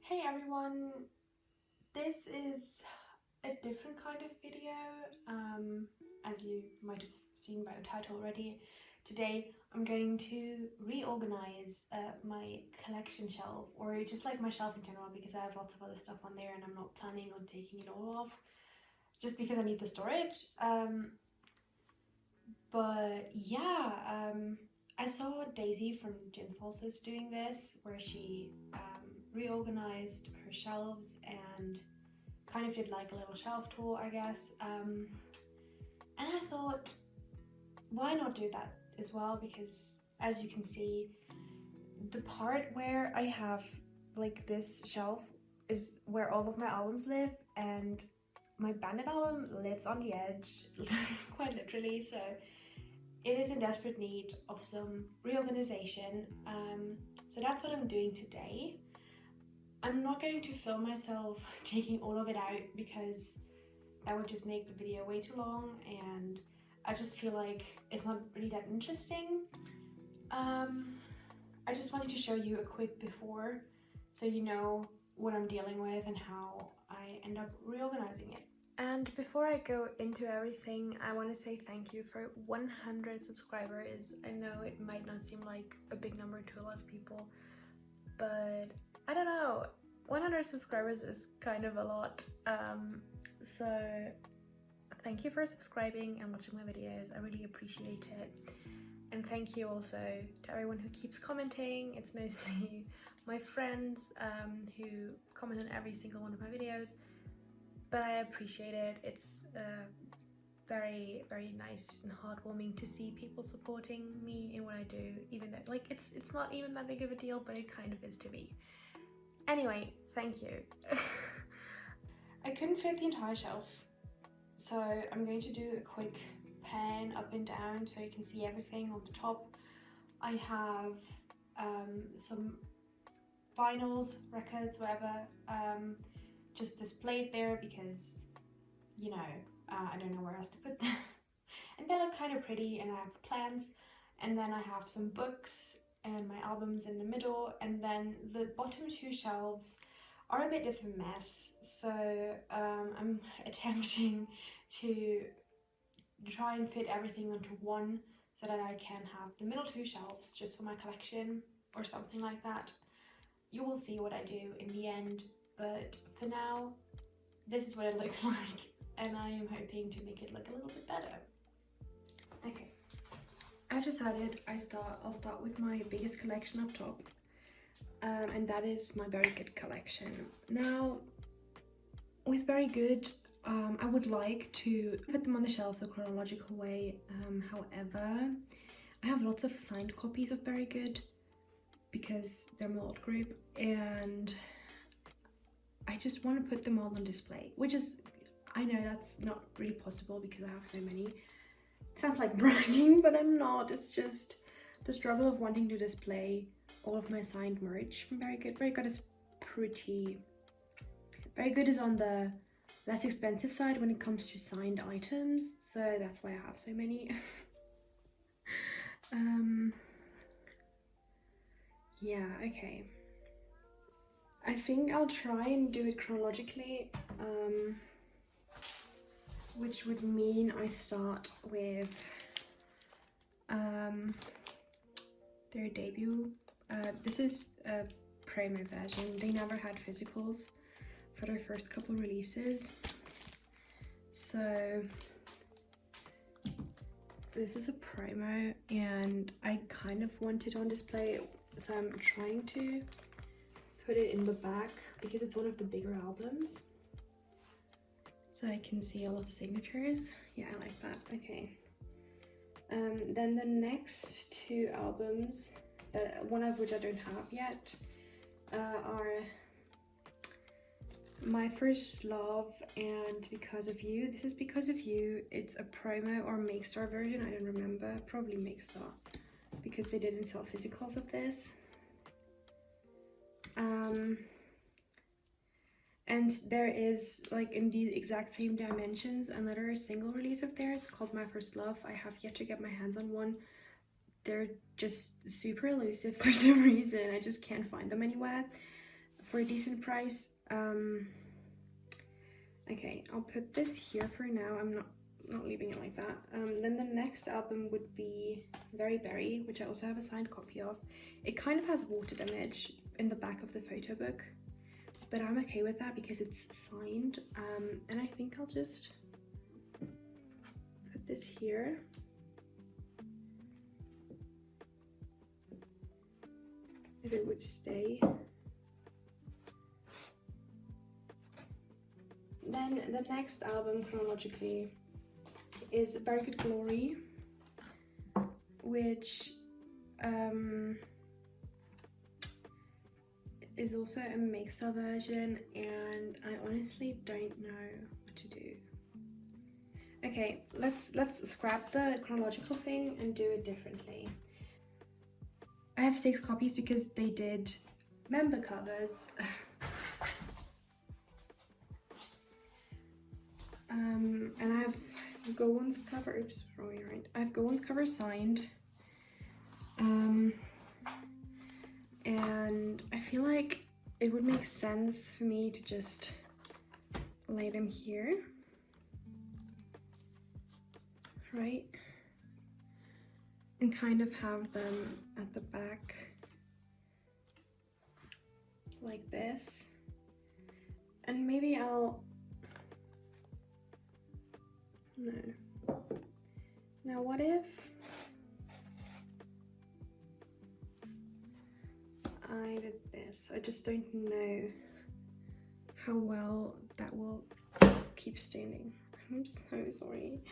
Hey everyone, this is a different kind of video, as you might have seen by the title already. Today I'm going to reorganize my collection shelf, or just like my shelf in general, because I have lots of other stuff on there and I'm not planning on taking it all off, just because I need the storage. But yeah, I saw Daisy from Gin Salsas doing this, where she reorganized her shelves and kind of did like a little shelf tour, I guess. And I thought, why not do that as well? Because as you can see, the part where I have like this shelf is where all of my albums live, and my Bandit album lives on the edge, quite literally. So it is in desperate need of some reorganization. So that's what I'm doing today. I'm not going to film myself taking all of it out because that would just make the video way too long, and I just feel like it's not really that interesting. I just wanted to show you a quick before so you know what I'm dealing with and how I end up reorganizing it. And before I go into everything, I want to say thank you for 100 subscribers. I know it might not seem like a big number to a lot of people, but I don't know, 100 subscribers is kind of a lot. So thank you for subscribing and watching my videos. I really appreciate it. And thank you also to everyone who keeps commenting. It's mostly my friends who comment on every single one of my videos, but I appreciate it. It's very, very nice and heartwarming to see people supporting me in what I do, even though like it's not even that big of a deal, but it kind of is to me. Anyway, thank you. I couldn't fit the entire shelf, so I'm going to do a quick pan up and down so you can see everything. On the top I have some vinyls, records, whatever, just displayed there because, you know, I don't know where else to put them. And they look kind of pretty, and I have plants, and then I have some books and my albums in the middle, and then the bottom two shelves are a bit of a mess, so I'm attempting to try and fit everything onto one so that I can have the middle two shelves just for my collection or something like that. You will see what I do in the end, but for now this is what it looks like, and I am hoping to make it look a little bit better. Okay, I've decided I'll start with my biggest collection up top, and that is my Very Good collection. Now, with Very Good, I would like to put them on the shelf the chronological way. However, I have lots of signed copies of Very Good because they're my old group, and I just want to put them all on display, which is, I know that's not really possible because I have so many. It sounds like bragging, but I'm not. It's just the struggle of wanting to display all of my signed merch from Very Good. Very Good is pretty... Very Good is on the less expensive side when it comes to signed items, so that's why I have so many. Yeah, okay. I think I'll try and do it chronologically, which would mean I start with their debut. This is a promo version. They never had physicals for their first couple releases, so this is a promo and I kind of want it on display, so I'm trying to put it in the back because it's one of the bigger albums, so I can see all of the signatures. Yeah, I like that. Okay. Then the next two albums, one of which I don't have yet, are My First Love and Because of You. This is Because of You. It's a promo or Makestar version, I don't remember, probably Makestar, because they didn't sell physicals of this. And there is, like, in the exact same dimensions, another single release of theirs called My First Love. I have yet to get my hands on one. They're just super elusive for some reason. I just can't find them anywhere. for a decent price. Okay, I'll put this here for now. I'm not leaving it like that. Then the next album would be Very Berry, which I also have a signed copy of. It kind of has water damage in the back of the photo book, but I'm okay with that because it's signed. And I think I'll just put this here. If it would stay. Then the next album chronologically is Very Good Glory, which is also a mixer version, and I honestly don't know what to do. Okay, let's scrap the chronological thing and do it differently. I have 6 copies because they did member covers. And I have Gowan's cover, oops, wrong way around. I have Gowan's cover signed. And I feel like it would make sense for me to just lay them here, right? And kind of have them at the back like this. And maybe I'll, no. Now what if I did this? I just don't know how well that will keep standing. I'm so sorry.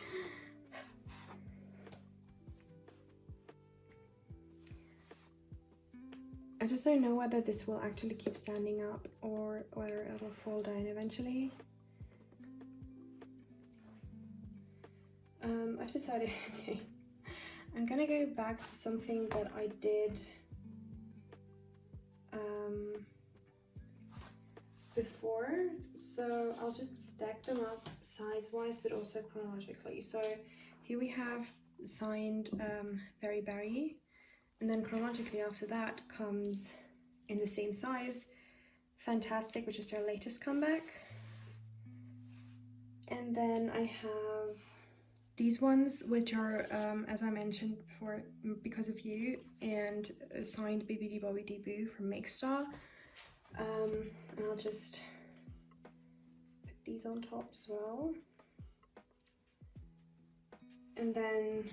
I just don't know whether this will actually keep standing up or whether it will fall down eventually. I've decided, okay, I'm gonna go back to something that I did before, so I'll just stack them up size-wise but also chronologically. So here we have signed Very Berry, and then chronologically after that comes, in the same size, Fantastic, which is their latest comeback. And then I have these ones, which are, as I mentioned before, Because of You, and signed BBD Bobby Debut from Makestar. And I'll just put these on top as well. And then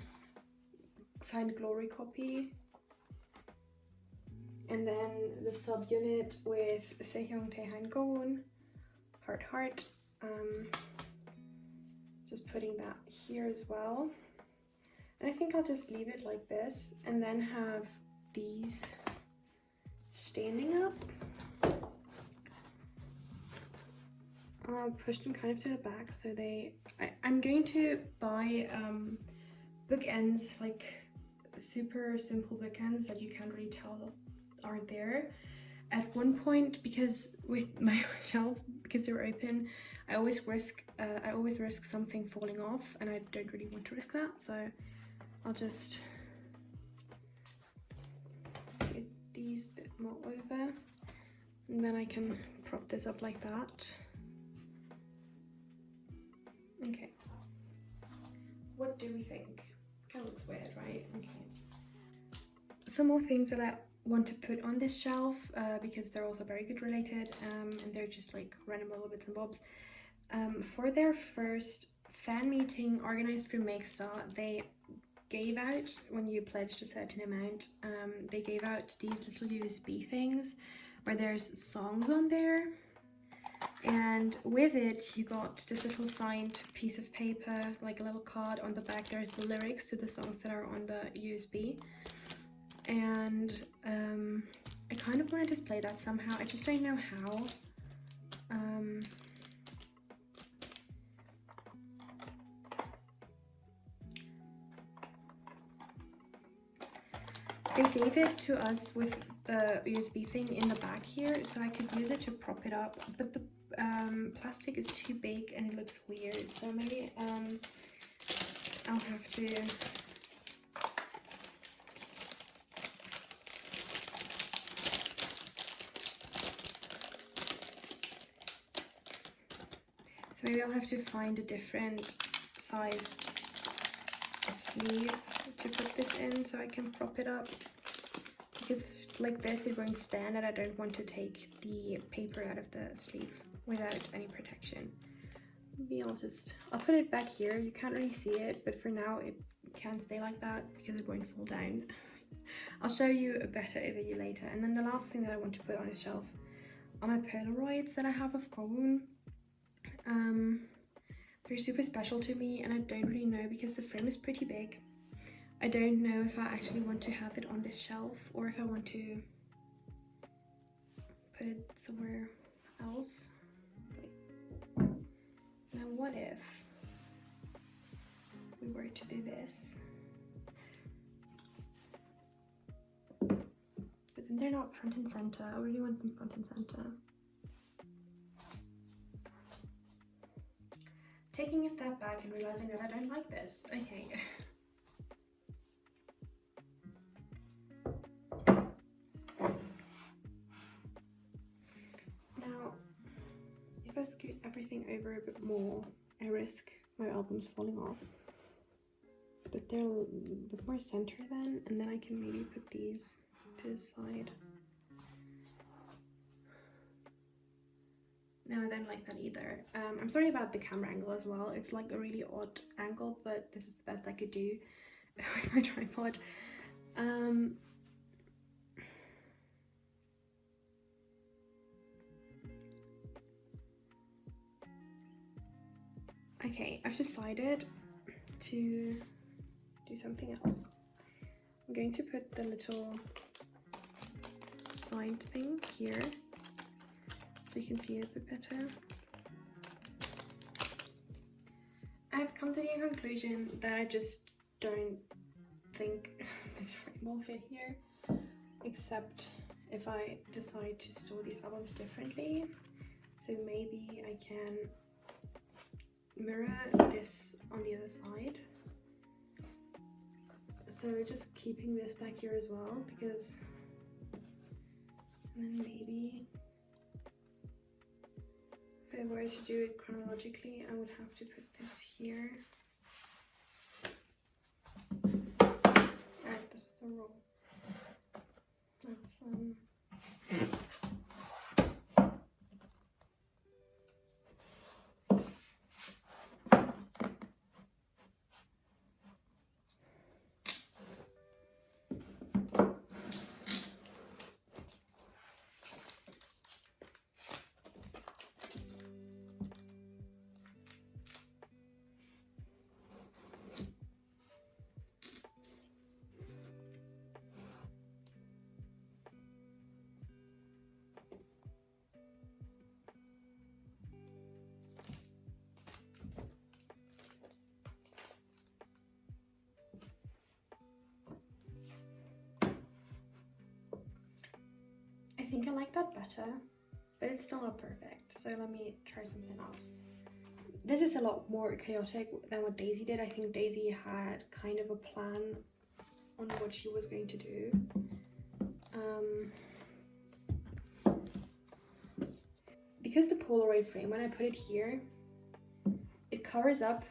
signed Glory copy. And then the subunit with Seung, Taehan, Goon, Heart Heart. Just putting that here as well. And I think I'll just leave it like this and then have these standing up. I'll push them kind of to the back so I'm going to buy bookends, like super simple bookends that you can't really tell are there. At one point, because with my shelves, because they're open, I always risk something falling off, and I don't really want to risk that, so I'll just scoot these a bit more over, and then I can prop this up like that. Okay. What do we think? Kind of looks weird, right? Okay. Some more things that I want to put on this shelf because they're also very good related, and they're just like random little bits and bobs. For their first fan meeting organized through Makestar, they gave out, when you pledged a certain amount, they gave out these little USB things where there's songs on there, and with it you got this little signed piece of paper, like a little card. On the back there's the lyrics to the songs that are on the USB, and I kind of want to display that somehow. I just don't know how. They gave it to us with the USB thing in the back here, so I could use it to prop it up, but the plastic is too big and it looks weird, so maybe I'll have to maybe I'll have to find a different sized sleeve to put this in so I can prop it up, because like this it won't stand and I don't want to take the paper out of the sleeve without any protection. Maybe I'll put it back here. You can't really see it, but for now it can stay like that because it won't fall down. I'll show you a better overview later. And then the last thing that I want to put on a shelf are my Polaroids that I have of Kowloon. They're super special to me, and I don't really know, because the frame is pretty big. I don't know if I actually want to have it on this shelf or if I want to put it somewhere else. Now what if we were to do this? But then they're not front and center. I really want them front and center. Taking a step back and realizing that I don't like this. Okay. Now, if I scoot everything over a bit more, I risk my albums falling off. But they're a bit more center then, and then I can maybe put these to the side. No, I don't like that either. I'm sorry about the camera angle as well. It's like a really odd angle, but this is the best I could do with my tripod. Okay, I've decided to do something else. I'm going to put the little side thing here so you can see it a bit better. I've come to the conclusion that I just don't think this frame will fit here, except if I decide to store these albums differently. So maybe I can mirror this on the other side. So just keeping this back here as well, because and then maybe if I were to do it chronologically, I would have to put this here. Alright, this is the roll. That's I think I like that better, but it's still not perfect. So let me try something else. This is a lot more chaotic than what Daisy did. I think Daisy had kind of a plan on what she was going to do. Because the Polaroid frame, when I put it here, it covers up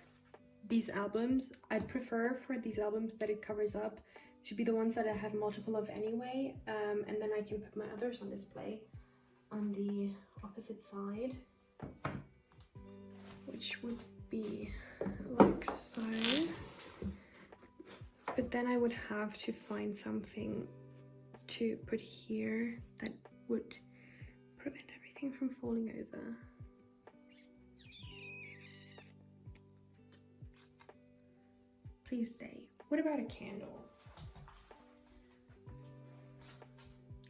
these albums. I'd prefer for these albums that it covers up to be the ones that I have multiple of anyway, and then I can put my others on display on the opposite side, which would be like so. But then I would have to find something to put here that would prevent everything from falling over. Please stay. What about a candle?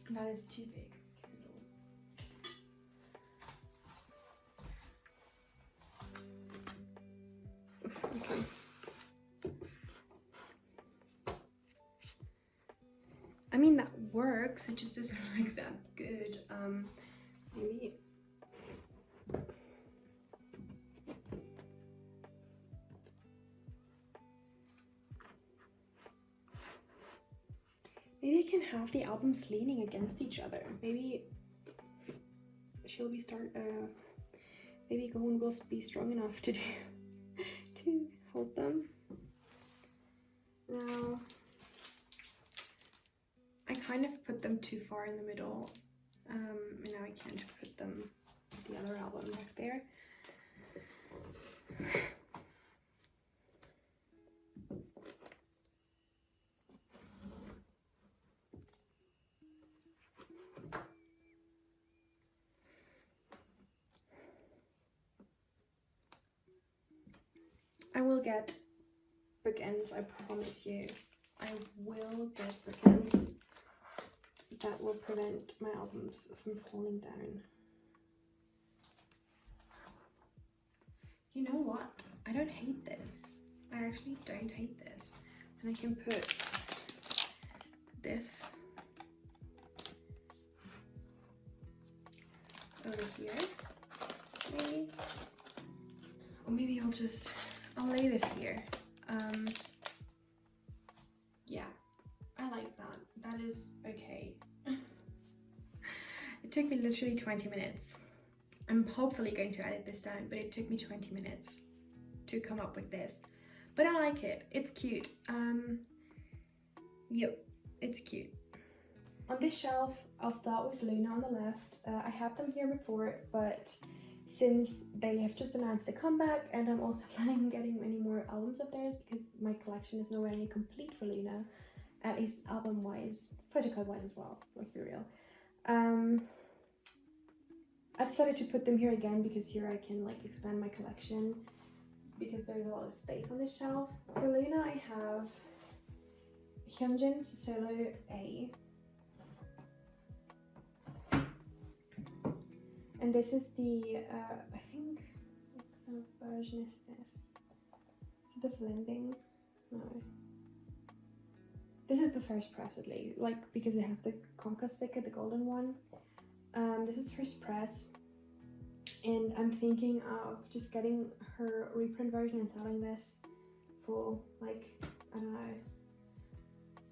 That is too big. Okay. I mean, that works, it just doesn't look that good. Maybe I can have the albums leaning against each other. Maybe maybe Gohan will be strong enough to to hold them. Now, I kind of put them too far in the middle, and now I can't put them the other album back there. I will get bookends, I promise you. I will get bookends that will prevent my albums from falling down. You know what? I don't hate this. I actually don't hate this. And I can put this over here, maybe. Or maybe I'll lay this here. Yeah, I like that. That is okay. It took me literally 20 minutes. I'm hopefully going to edit this down, but it took me 20 minutes to come up with this. But I like it. It's cute. Yep, it's cute. On this shelf, I'll start with Luna on the left. I had them here before, but since they have just announced a comeback, and I'm also planning on getting many more albums of theirs because my collection is nowhere near complete for Luna, at least album-wise, photocard-wise as well, let's be real. I decided to put them here again because here I can like expand my collection because there's a lot of space on this shelf. For Luna, I have Hyunjin's Solo A. And this is the, I think, what kind of version is this? Is it the blending? No. This is the first press at least, like, because it has the Conca sticker, the golden one. This is first press. And I'm thinking of just getting her reprint version and selling this for, like, I don't know,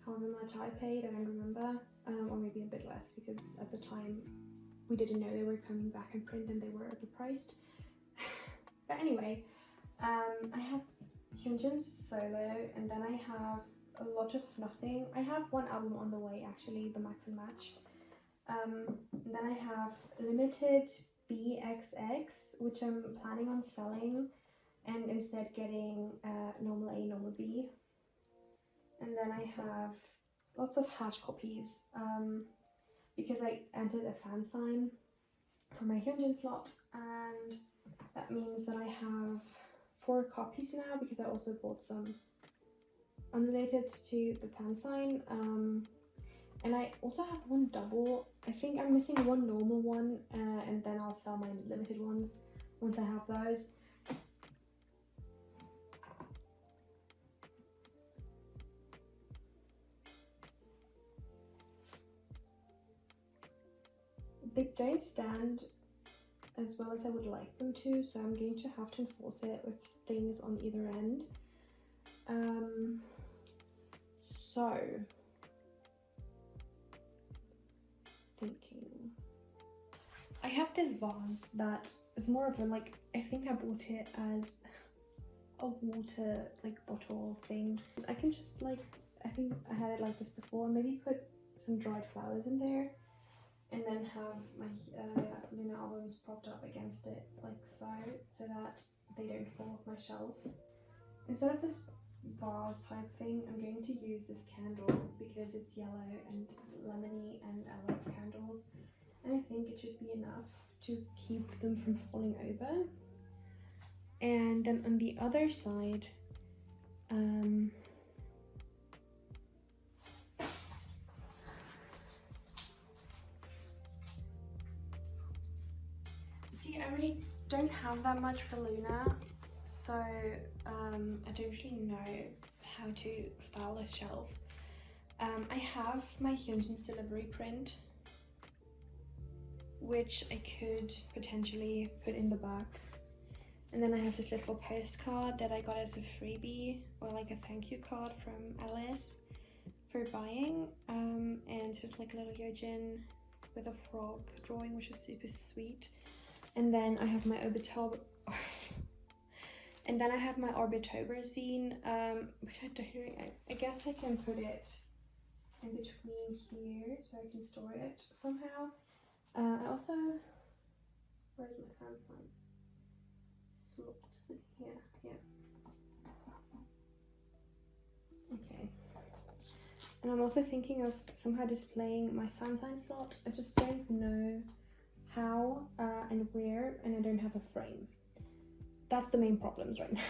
however much I paid, I don't remember. Or maybe a bit less, because at the time, we didn't know they were coming back in print and they were overpriced. But anyway, I have Hyunjin's Solo, and then I have a lot of nothing. I have one album on the way actually, the Max and Match. Then I have limited BXX, which I'm planning on selling and instead getting normal A, normal B. And then I have lots of hash copies. Because I entered a fan sign for my Hyunjin slot, and that means that I have 4 copies now because I also bought some unrelated to the fan sign, and I also have one double. I think I'm missing one normal one, and then I'll sell my limited ones once I have those. They don't stand as well as I would like them to, so I'm going to have to enforce it with things on either end. So, thinking. I have this vase that is more of a, like, I think I bought it as a water, like, bottle thing. I can just, like, I think I had it like this before, maybe put some dried flowers in there. And then have my Luna albums propped up against it like so, so that they don't fall off my shelf. Instead of this vase type thing, I'm going to use this candle because it's yellow and lemony, and I love candles. And I think it should be enough to keep them from falling over. And then on the other side, I really don't have that much for Luna, so I don't really know how to style this shelf. I have my Hyunjin's delivery print, which I could potentially put in the back. And then I have this little postcard that I got as a freebie, or like a thank you card from Alice for buying. And just like a little Hyunjin with a frog drawing, which is super sweet. And then I have my orbitober. And then I have my orbitober zine, which I don't know, I guess I can put it in between here so I can store it somehow. I also, where's my fan sign? Slot, is it here? Yeah. Okay. And I'm also thinking of somehow displaying my fan sign slot. I just don't know how and where, and I don't have a frame. That's the main problems right now.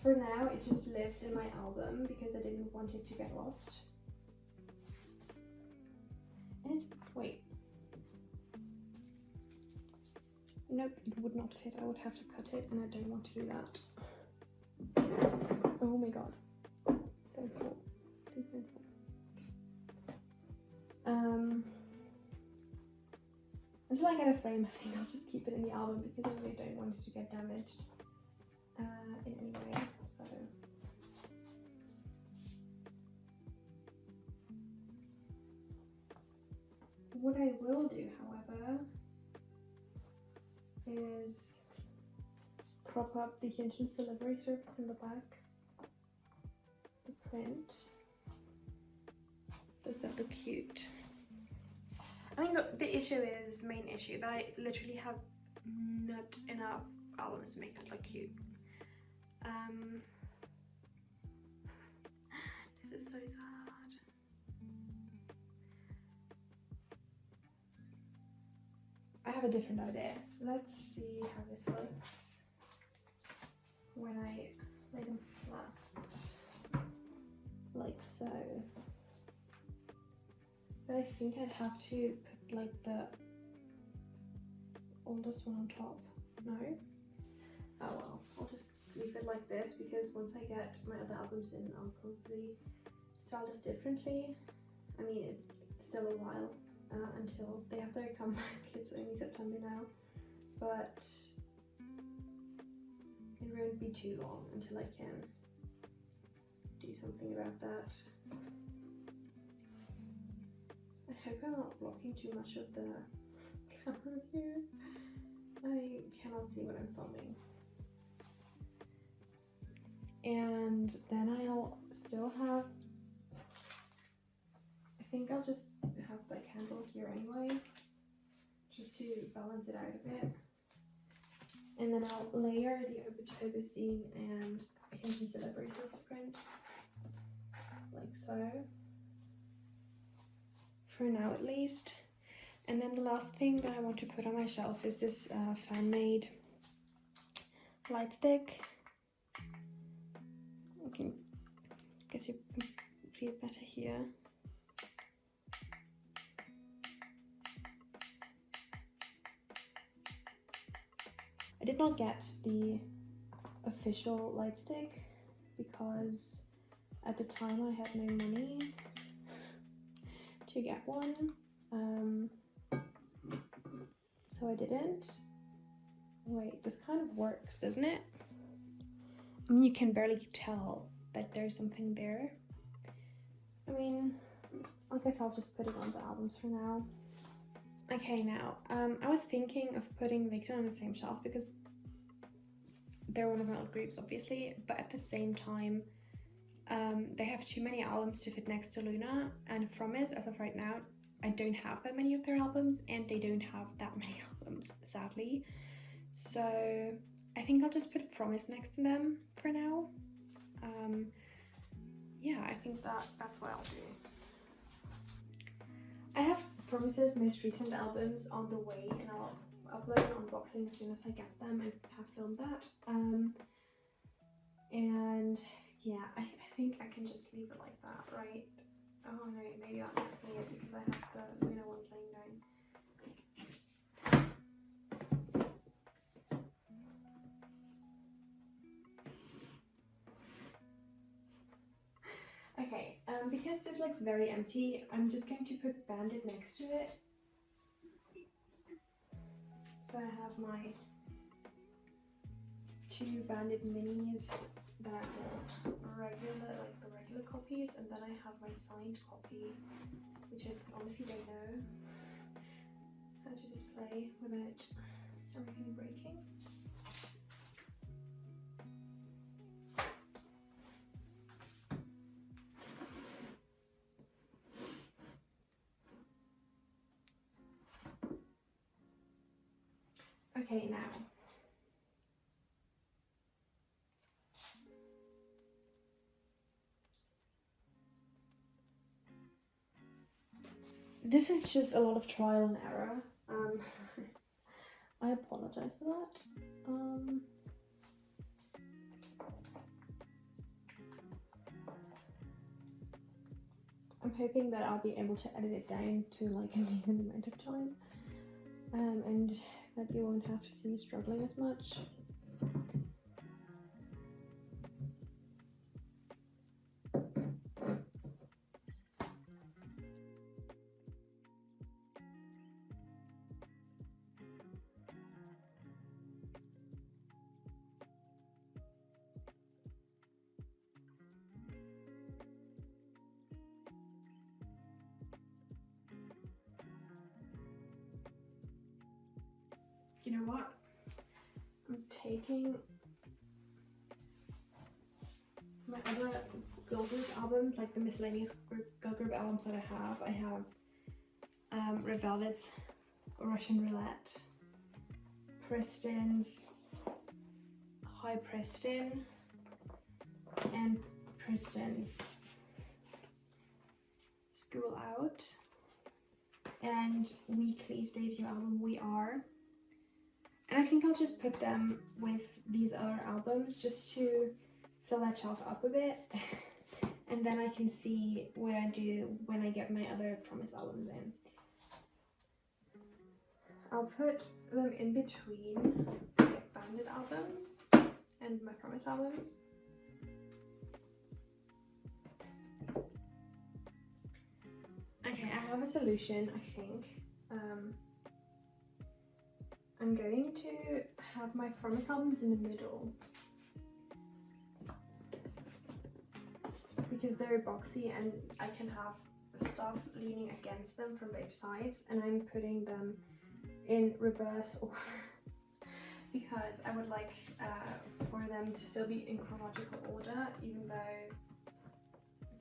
For now, it just lived in my album because I didn't want it to get lost. And it's, wait. Nope, it would not fit. I would have to cut it, and I don't want to do that. Oh my god. Don't fall. Please don't fall. Until I get a frame, I think I'll just keep it in the album because I really don't want it to get damaged in any way. So what I will do, however, is crop up the hyunjin delivery service in the back. The print. Does that look cute? I mean, the main issue, that I literally have not enough albums to make this look cute. This is so sad. I have a different idea. Let's see how this looks when I lay them flat, like so. But I think I'd have to put like the oldest one on top. No? Oh well, I'll just leave it like this because once I get my other albums in, I'll probably style this differently. I mean, it's still a while until they have their comeback. It's only September now, but it won't be too long until I can do something about that. I hope I'm not blocking too much of the camera here. I cannot see what I'm filming. And then I'll still have, I think I'll just have the candle here anyway, just to balance it out a bit. And then I'll layer the orbitober zine and hyunjin celebrity print, like so. For now at least. And then the last thing that I want to put on my shelf is this fan-made lightstick. Okay, guess you can see it better here. I did not get the official lightstick because at the time I had no money to get one, so I didn't. Wait, this kind of works, doesn't it? I mean, you can barely tell that there's something there. I mean, I guess I'll just put it on the albums for now. Okay, now, I was thinking of putting Victor on the same shelf because they're one of my old groups, obviously, but at the same time, they have too many albums to fit next to Luna, and from it, as of right now, I don't have that many of their albums, and they don't have that many albums, sadly. So I think I'll just put Promise next to them for now. Yeah, I think that's what I'll do. I have Promise's most recent albums on the way, and I'll upload an unboxing as soon as I get them. I have filmed that. And yeah, I think I can just leave it like that, right? Oh no, maybe that looks weird because I have the Luna ones laying down. Okay, because this looks very empty, I'm just going to put Bandit next to it. So I have my 2 Bandit minis that I bought regular, like the regular copies, and then I have my signed copy, which I honestly don't know. how to display without everything breaking. Okay, now this is just a lot of trial and error. I apologize for that. I'm hoping that I'll be able to edit it down to like a decent amount of time, and that you won't have to see me struggling as much. You know what? I'm taking my other girl group albums, like the miscellaneous girl group albums that I have. I have Red Velvet's Russian Roulette, Preston's High Preston, and Preston's School Out, and Weekly's debut album We Are. And I think I'll just put them with these other albums just to fill that shelf up a bit. And then I can see what I do when I get my other Promise albums in. I'll put them in between my Bandit albums and my Promise albums. Okay, I have a solution, I think. I'm going to have my Promise albums in the middle because they're boxy and I can have stuff leaning against them from both sides, and I'm putting them in reverse because I would like for them to still be in chronological order even though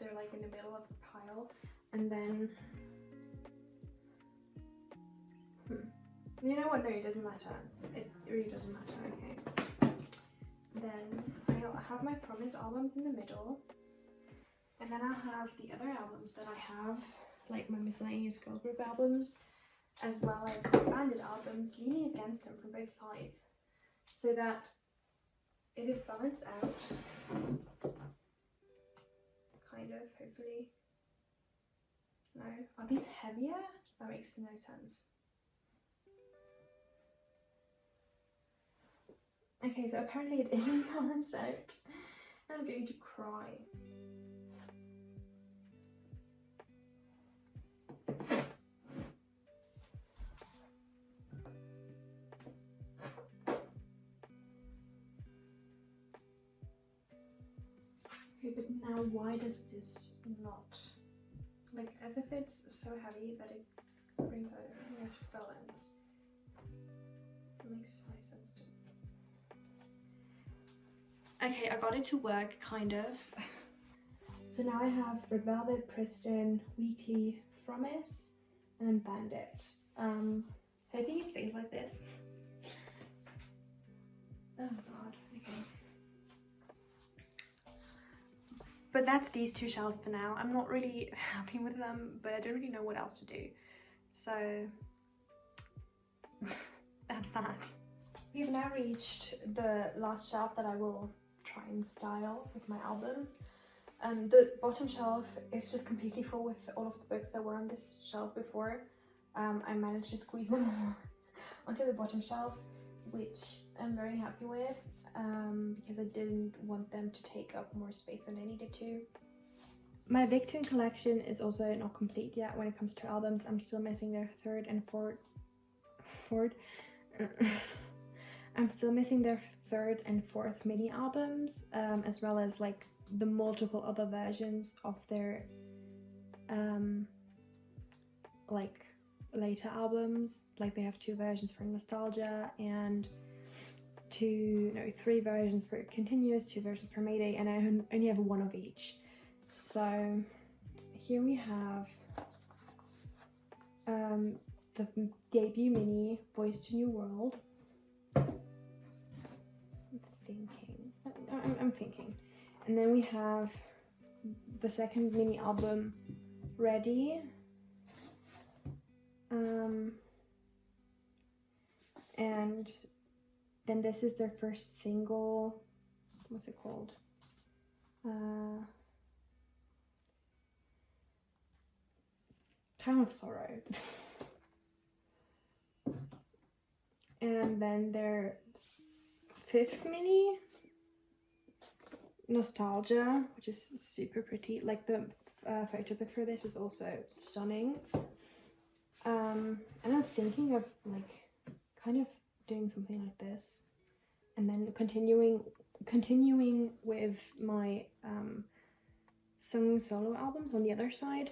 they're like in the middle of the pile. And then you know what? No, it doesn't matter. It really doesn't matter. Okay. Then I'll have my Promise albums in the middle, and then I'll have the other albums that I have, like my miscellaneous girl group albums, as well as my Bandit albums, leaning against them from both sides, so that it is balanced out. Kind of, hopefully. No, are these heavier? That makes no sense. Okay, so apparently it isn't balanced out. I'm going to cry. Okay, but now why does this not, like, as if it's so heavy that it brings out everything out of balance. It makes no sense to me. Okay, I got it to work, kind of. So now I have Red Velvet, Preston, Weekly, Promise, and Bandit. Hoping it stays like this. Oh god, okay. But that's these two shelves for now. I'm not really happy with them, but I don't really know what else to do. So that's that. We've now reached the last shelf that I will try and style with my albums. The bottom shelf is just completely full with all of the books that were on this shelf before. I managed to squeeze them all onto the bottom shelf, which I'm very happy with, because I didn't want them to take up more space than they needed to. My Victim collection is also not complete yet when it comes to albums. I'm still missing their third and fourth mini albums, as well as like the multiple other versions of their like later albums. Like they have 2 versions for nostalgia and 3 versions for continuous, 2 versions for mayday, and I only have 1 of each. So here we have the debut mini Voice to New World. I'm thinking. And then we have the second mini album, Ready. And then this is their first single. What's it called? Time of Sorrow. And then their 5th mini, Nostalgia, which is super pretty. Like the photo book for this is also stunning. And I'm thinking of like kind of doing something like this, and then continuing with my Seung solo albums on the other side.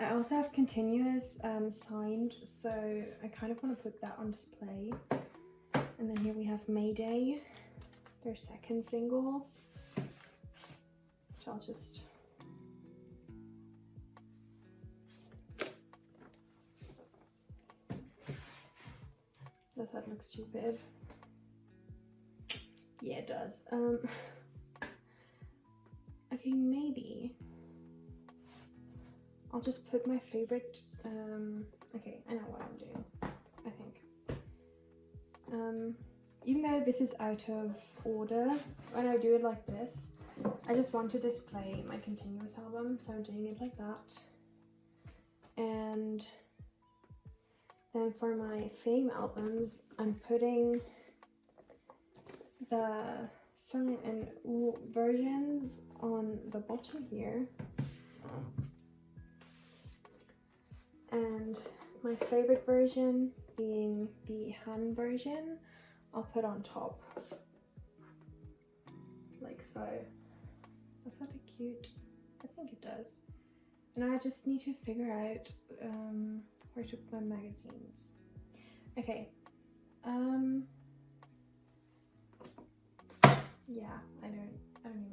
I also have continuous signed, so I kind of want to put that on display. And then here we have Mayday, their second single, which I'll just does that look stupid? Yeah, it does. Okay, maybe I'll just put my favorite, okay, I know what I'm doing, I think. Even though this is out of order, when I do it like this, I just want to display my continuous album, so I'm doing it like that. And then for my fame albums, I'm putting the Seung and Woo versions on the bottom here. And my favorite version being the Han version, I'll put on top. Like so. Does that look cute? I think it does. And I just need to figure out where to put my magazines. Okay. Yeah, I don't even.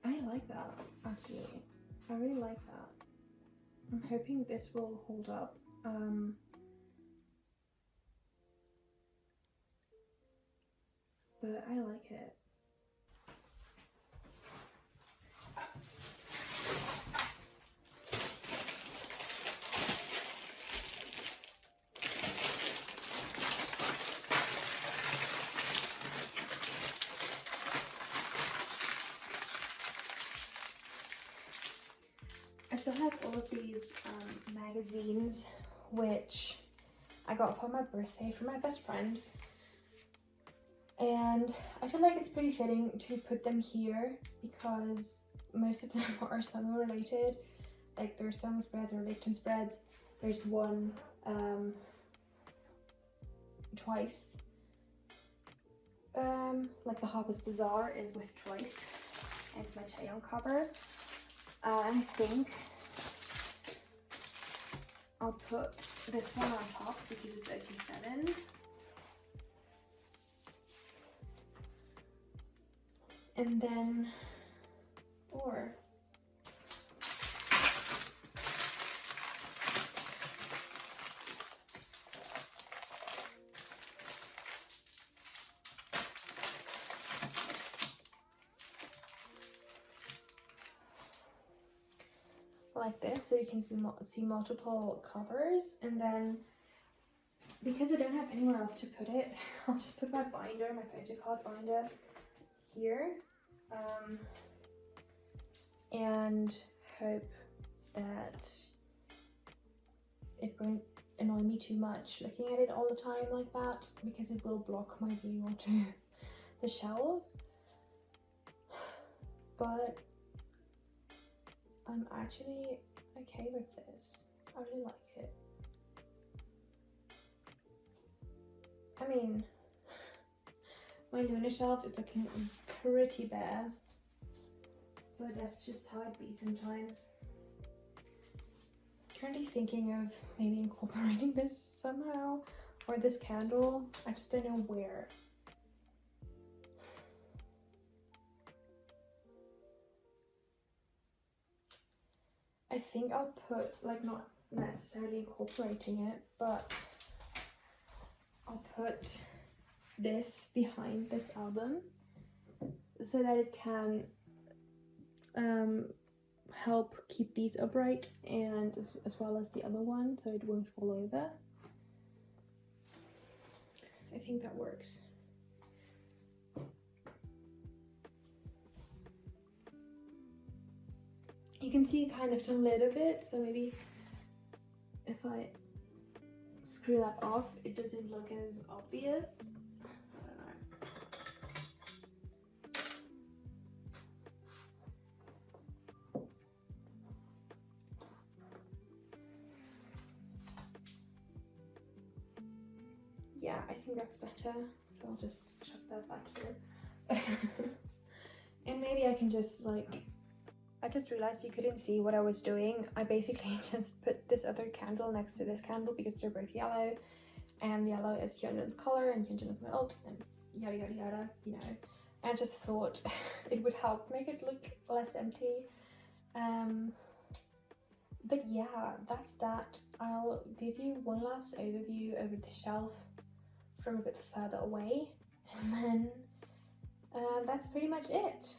I like that, actually. I really like that. I'm hoping this will hold up. But I like it. I still have all of these magazines, which I got for my birthday from my best friend. And I feel like it's pretty fitting to put them here because most of them are Seung related. Like there's Seung spreads or Lipton spreads. There's one Twice. Like the Harper's Bazaar is with Twice. And it's my Chaeyoung cover. I think I'll put this one on top because it's 027. And then, or like this, so you can see multiple covers. And then because I don't have anywhere else to put it, I'll just put my binder, my photo card binder here, and hope that it won't annoy me too much looking at it all the time like that, because it will block my view onto the shelf. But I'm actually okay with this. I really like it. I mean, my Luna shelf is looking pretty bare, but that's just how it be sometimes. Currently thinking of maybe incorporating this somehow, or this candle. I just don't know where. I think I'll put, like, not necessarily incorporating it, but I'll put this behind this album so that it can help keep these upright, and as well as the other one, so it won't fall over. I think that works. You can see kind of the lid of it, so maybe if I screw that off, it doesn't look as obvious. I don't know. Yeah, I think that's better, so I'll just chuck that back here. And maybe I can just, like, I just realized you couldn't see what I was doing. I basically just put this other candle next to this candle because they're both yellow, and yellow is Hyunjin's color and Hyunjin is my alt, and yada yada yada, you know. And I just thought it would help make it look less empty. But yeah, that's that. I'll give you one last overview over the shelf from a bit further away, and then that's pretty much it.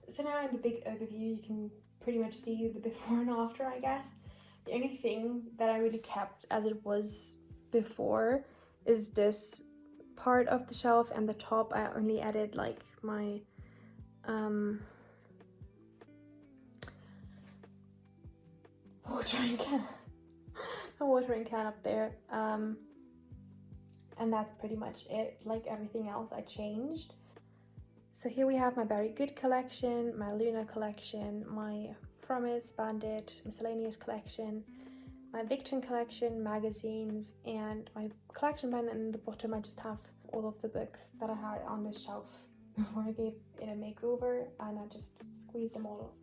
So now in the big overview, you can pretty much see the before and after, I guess. The only thing that I really kept as it was before is this part of the shelf, and the top I only added like my watering can, a watering can up there, and that's pretty much it. Like everything else I changed. So here we have my Very Good collection, my Luna collection, my Promise Bandit miscellaneous collection, my Victon collection, magazines, and my collection bin. And in the bottom I just have all of the books that I had on this shelf before I gave it a makeover, and I just squeezed them all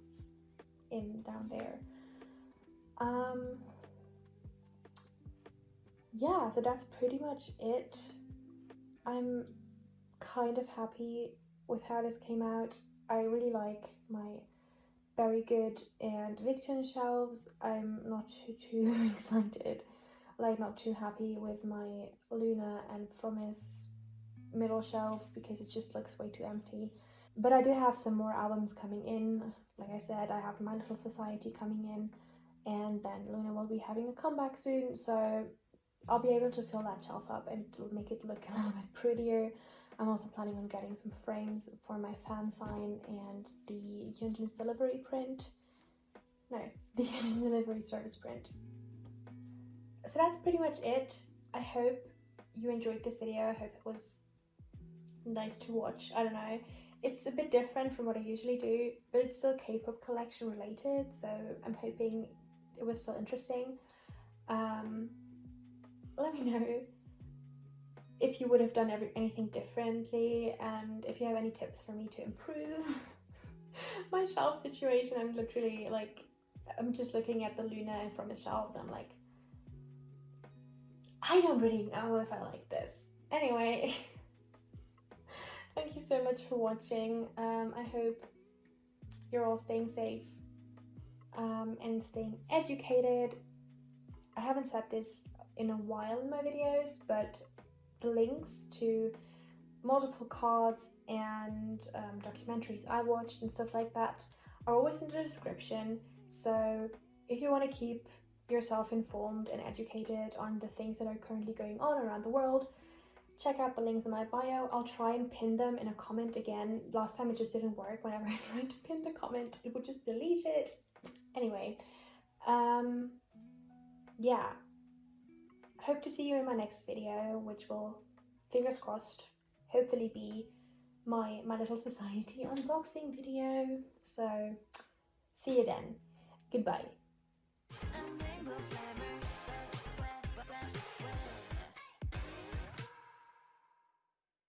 in down there. Yeah, so that's pretty much it. I'm kind of happy with how this came out. I really like my Very Good and Victon shelves. I'm not too excited, like not too happy with my Luna and Promise middle shelf because it just looks way too empty. But I do have some more albums coming in. Like I said, I have My Little Society coming in, and then Luna will be having a comeback soon, so I'll be able to fill that shelf up and it'll make it look a little bit prettier. I'm also planning on getting some frames for my fan sign and the Hyunjin's delivery print. No, the Hyunjin's delivery service print. So that's pretty much it. I hope you enjoyed this video. I hope it was nice to watch. I don't know. It's a bit different from what I usually do, but it's still K-pop collection related, so I'm hoping it was still interesting. Let me know if you would have done anything differently, and if you have any tips for me to improve my shelf situation. I'm literally like, I'm just looking at the Luna and Promise shelves, and I'm like, I don't really know if I like this. Anyway, thank you so much for watching. I hope you're all staying safe and staying educated. I haven't said this in a while in my videos, but the links to multiple cards and documentaries I watched and stuff like that are always in the description. So if you want to keep yourself informed and educated on the things that are currently going on around the world, check out the links in my bio. I'll try and pin them in a comment again. Last time it just didn't work. Whenever I tried to pin the comment, it would just delete it. Anyway, yeah. hope to see you in my next video, which will, fingers crossed, hopefully be my little society unboxing video. So see you then. Goodbye.